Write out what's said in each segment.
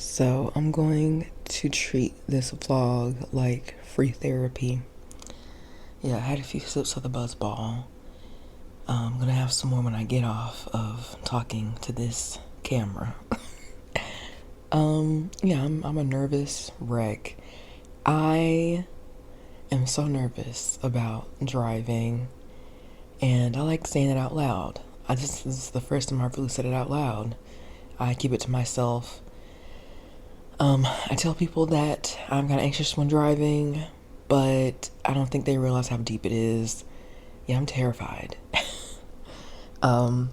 So I'm going to treat this vlog like free therapy. Yeah, I had a few sips of the buzz ball. I'm gonna have some more when I get off of talking to this camera. Yeah, I'm a nervous wreck. I am so nervous about driving, and I like saying it out loud. This is the first time I've really said it out loud. I keep it to myself. I tell people that I'm kind of anxious when driving, but I don't think they realize how deep it is. Yeah, I'm terrified. um,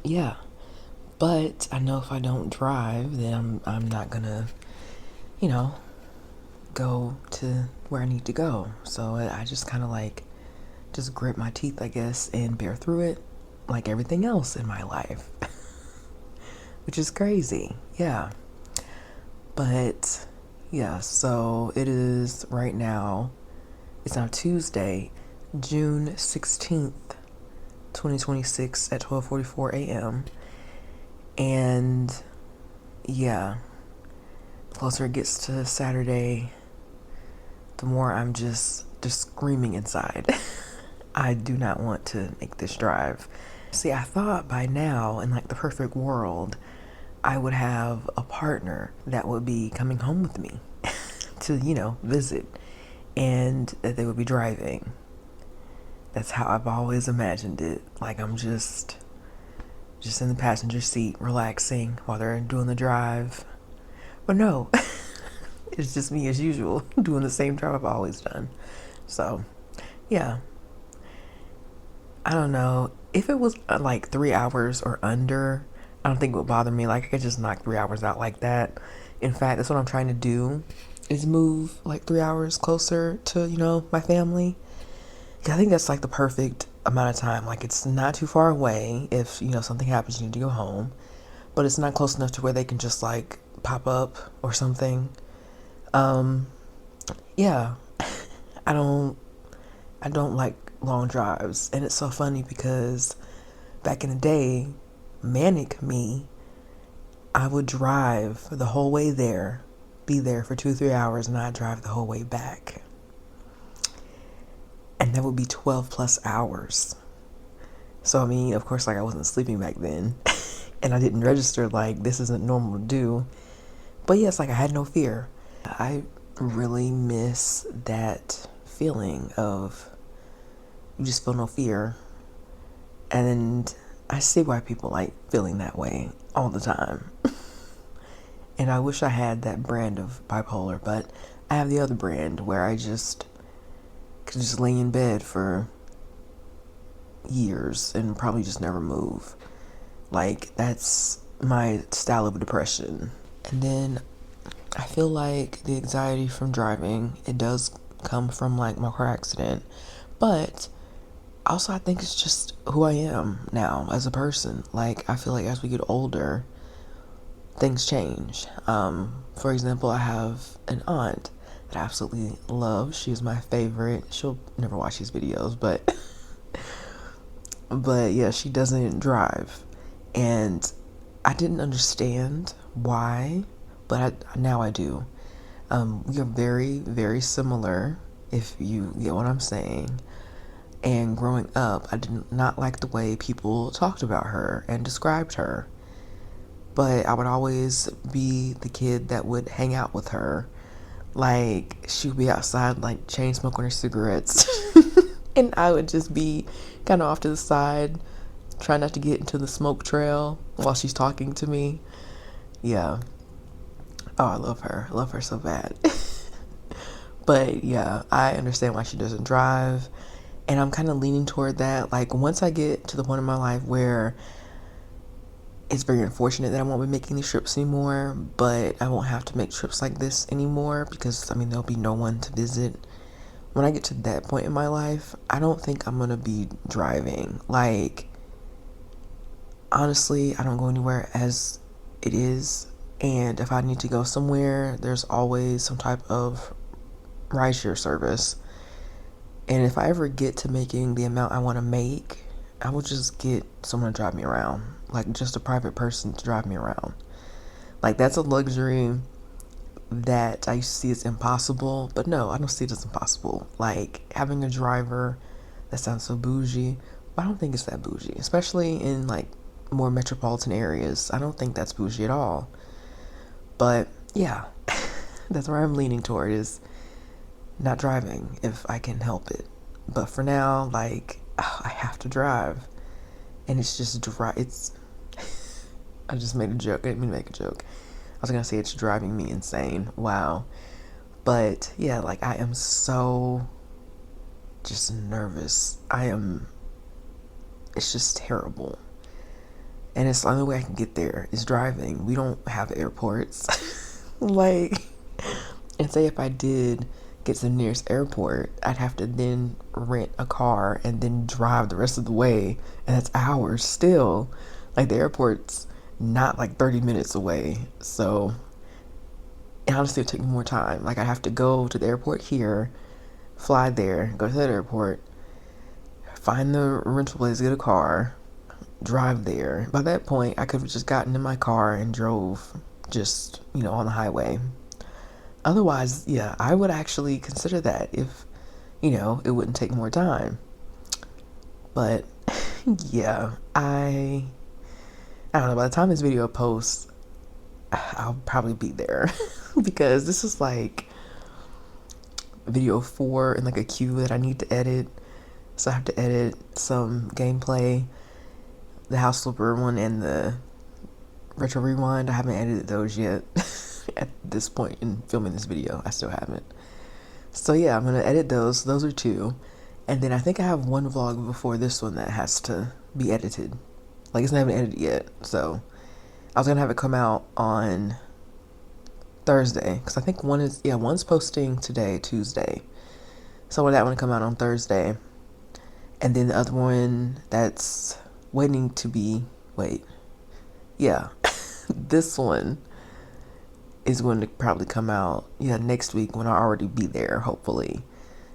yeah, but I know if I don't drive, then I'm not gonna, you know, go to where I need to go. So I just kind of like just grit my teeth, I guess, and bear through it, like everything else in my life, which is crazy. Yeah. But yeah, so it is right now. It's now Tuesday, June 16th, 2026 at 12:44 a.m. And yeah, the closer it gets to Saturday, the more I'm just screaming inside. I do not want to make this drive. See, I thought by now, in like the perfect world, I would have a partner that would be coming home with me to, visit, and that they would be driving. That's how I've always imagined it. Like I'm just in the passenger seat, relaxing while they're doing the drive. But no, it's just me as usual, doing the same drive I've always done. So, yeah. I don't know. If it was like 3 hours or under, I don't think it would bother me. Like I could just knock 3 hours out like that. In fact, that's what I'm trying to do, is move like 3 hours closer to, my family. Yeah, I think that's like the perfect amount of time. Like it's not too far away if, something happens, you need to go home. But it's not close enough to where they can just like pop up or something. Yeah. I don't I don't like long drives. And it's so funny because back in the day, manic me, I would drive the whole way there, be there for 2-3 hours, and I'd drive the whole way back. And that would be 12 plus hours. So, I mean, of course, like I wasn't sleeping back then. And I didn't register like this isn't normal to do. But yes, like I had no fear. I really miss that feeling of you just feel no fear. And I see why people like feeling that way all the time. And I wish I had that brand of bipolar, but I have the other brand where I just could just lay in bed for years and probably just never move. Like that's my style of depression. And then I feel like the anxiety from driving, it does come from like my car accident, but also I think it's just who I am now as a person. Like I feel like as we get older, things change. For example, I have an aunt that I absolutely love. She's my favorite. She'll never watch these videos, but yeah, she doesn't drive. And I didn't understand why, but now I do. We are very, very similar, if you get what I'm saying. And growing up, I did not like the way people talked about her and described her. But I would always be the kid that would hang out with her. Like, she would be outside, like, chain smoking her cigarettes. And I would just be kind of off to the side, trying not to get into the smoke trail while she's talking to me. Yeah. Oh, I love her. I love her so bad. But yeah, I understand why she doesn't drive. And I'm kind of leaning toward that. Like, once I get to the point in my life where it's very unfortunate that I won't be making these trips anymore, but I won't have to make trips like this anymore because, I mean, there'll be no one to visit. When I get to that point in my life, I don't think I'm going to be driving. Like, honestly, I don't go anywhere as it is. And if I need to go somewhere, there's always some type of rideshare service. And if I ever get to making the amount I want to make, I will just get someone to drive me around. Like just a private person to drive me around. Like, that's a luxury that I used to see as impossible, but no, I don't see it as impossible. Like, having a driver, that sounds so bougie, but I don't think it's that bougie, especially in like more metropolitan areas. I don't think that's bougie at all. But yeah, that's where I'm leaning toward, is not driving if I can help it. But for now, like, I have to drive, and it's just it's. I just made a joke. I didn't mean to make a joke. I was gonna say it's driving me insane. Wow. But yeah, like, I am so just nervous. It's just terrible. And it's the only way I can get there is driving. We don't have airports. Like, and say if I did get to the nearest airport, I'd have to then rent a car and then drive the rest of the way. And that's hours still. Like, the airport's not like 30 minutes away. So, and honestly, it would take me more time. Like, I have to go to the airport here, fly there, go to that airport, find the rental place, get a car, drive there. By that point, I could have just gotten in my car and drove just, on the highway. Otherwise, yeah, I would actually consider that if, it wouldn't take more time. But yeah, I don't know, by the time this video posts, I'll probably be there because this is like video 4 in like a queue that I need to edit. So I have to edit some gameplay, the house flipper one and the retro rewind. I haven't edited those yet. At this point in filming this video, I still haven't. So yeah, I'm gonna edit those. Those are 2. And then I think I have one vlog before this one that has to be edited. Like, it's not even edited yet. So I was gonna have it come out on Thursday, because I think one's posting today, Tuesday. So I want that one to come out on Thursday. And then the other one that's waiting to be, this one is going to probably come out, next week when I'll already be there, hopefully.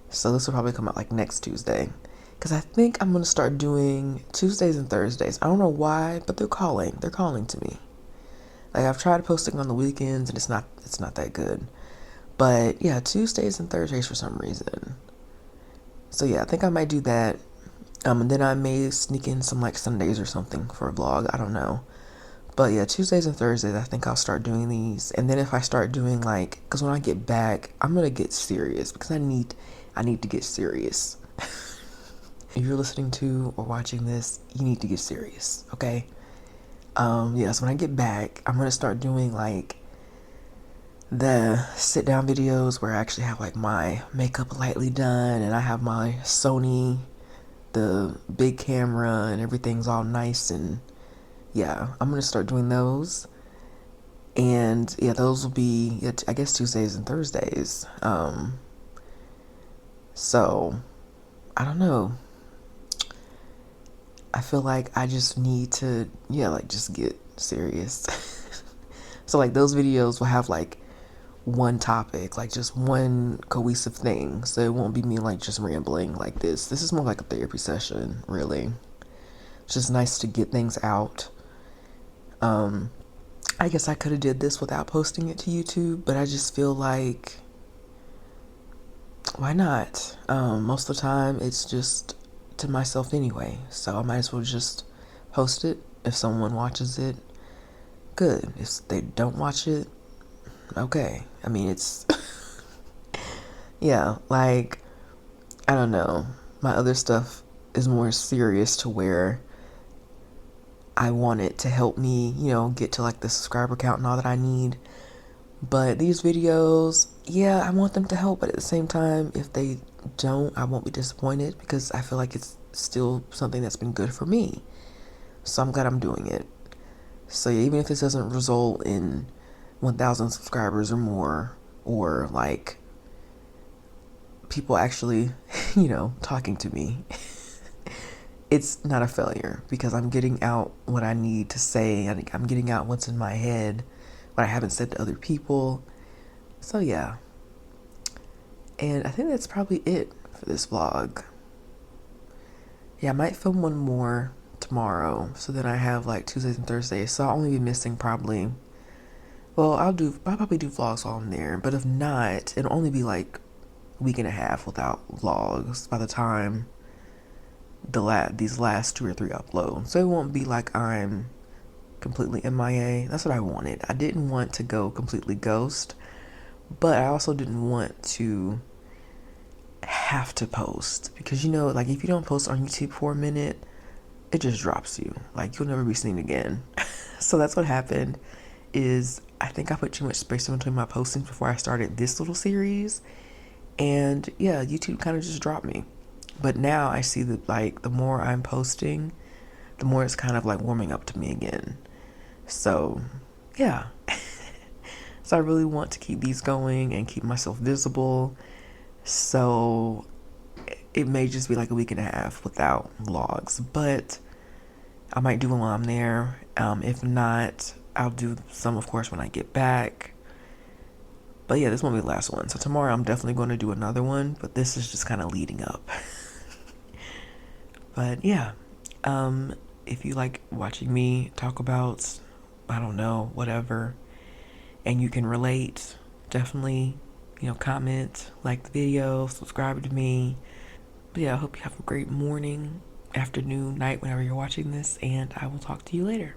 So this will probably come out like next Tuesday. Because I think I'm going to start doing Tuesdays and Thursdays. I don't know why, but they're calling to me. Like, I've tried posting on the weekends and it's not that good. But yeah, Tuesdays and Thursdays for some reason. So yeah, I think I might do that. And then I may sneak in some like Sundays or something for a vlog. I don't know. But yeah, Tuesdays and Thursdays, I think I'll start doing these. And then if I start doing like, because when I get back, I'm going to get serious because I need to get serious. If you're listening to or watching this, you need to get serious, okay? So when I get back, I'm going to start doing like the sit down videos where I actually have like my makeup lightly done and I have my Sony, the big camera, and everything's all nice. And yeah, I'm going to start doing those. And yeah, those will be, I guess, Tuesdays and Thursdays. So I don't know. I feel like I just need to, just get serious. So like those videos will have like one topic, like just one cohesive thing. So it won't be me like just rambling like this. This is more like a therapy session, really. It's just nice to get things out. I guess I could have did this without posting it to YouTube, but I just feel like, why not? Most of the time it's just to myself anyway, so I might as well just post it. If someone watches it, good. If they don't watch it, okay. I mean, it's yeah, like, I don't know, my other stuff is more serious to where I want it to help me, get to like the subscriber count and all that I need. But these videos, yeah, I want them to help, but at the same time, if they don't, I won't be disappointed because I feel like it's still something that's been good for me. So I'm glad I'm doing it. So yeah, even if this doesn't result in 1,000 subscribers or more, or like people actually, talking to me, it's not a failure because I'm getting out what I need to say. I'm getting out what's in my head, what I haven't said to other people. So yeah. And I think that's probably it for this vlog. Yeah, I might film one more tomorrow. So then I have like Tuesdays and Thursdays. So I'll only be missing probably Well, I'll probably do vlogs on there, but if not, it'll only be like a week and a half without vlogs by the time these last two or three upload. So it won't be like I'm completely MIA. That's what I wanted. I didn't want to go completely ghost, but I also didn't want to have to post because like if you don't post on YouTube for a minute, it just drops you. Like you'll never be seen again. So that's what happened is I think I put too much space in between my postings before I started this little series. And yeah, YouTube kind of just dropped me. But now I see that like the more I'm posting, the more it's kind of like warming up to me again. So yeah. So I really want to keep these going and keep myself visible. So it may just be like a week and a half without vlogs, but I might do one while I'm there. If not, I'll do some, of course, when I get back. But yeah, this won't be the last one. So tomorrow I'm definitely going to do another one, but this is just kind of leading up. But yeah, if you like watching me talk about, I don't know, whatever, and you can relate, definitely, comment, like the video, subscribe to me. But yeah, I hope you have a great morning, afternoon, night, whenever you're watching this, and I will talk to you later.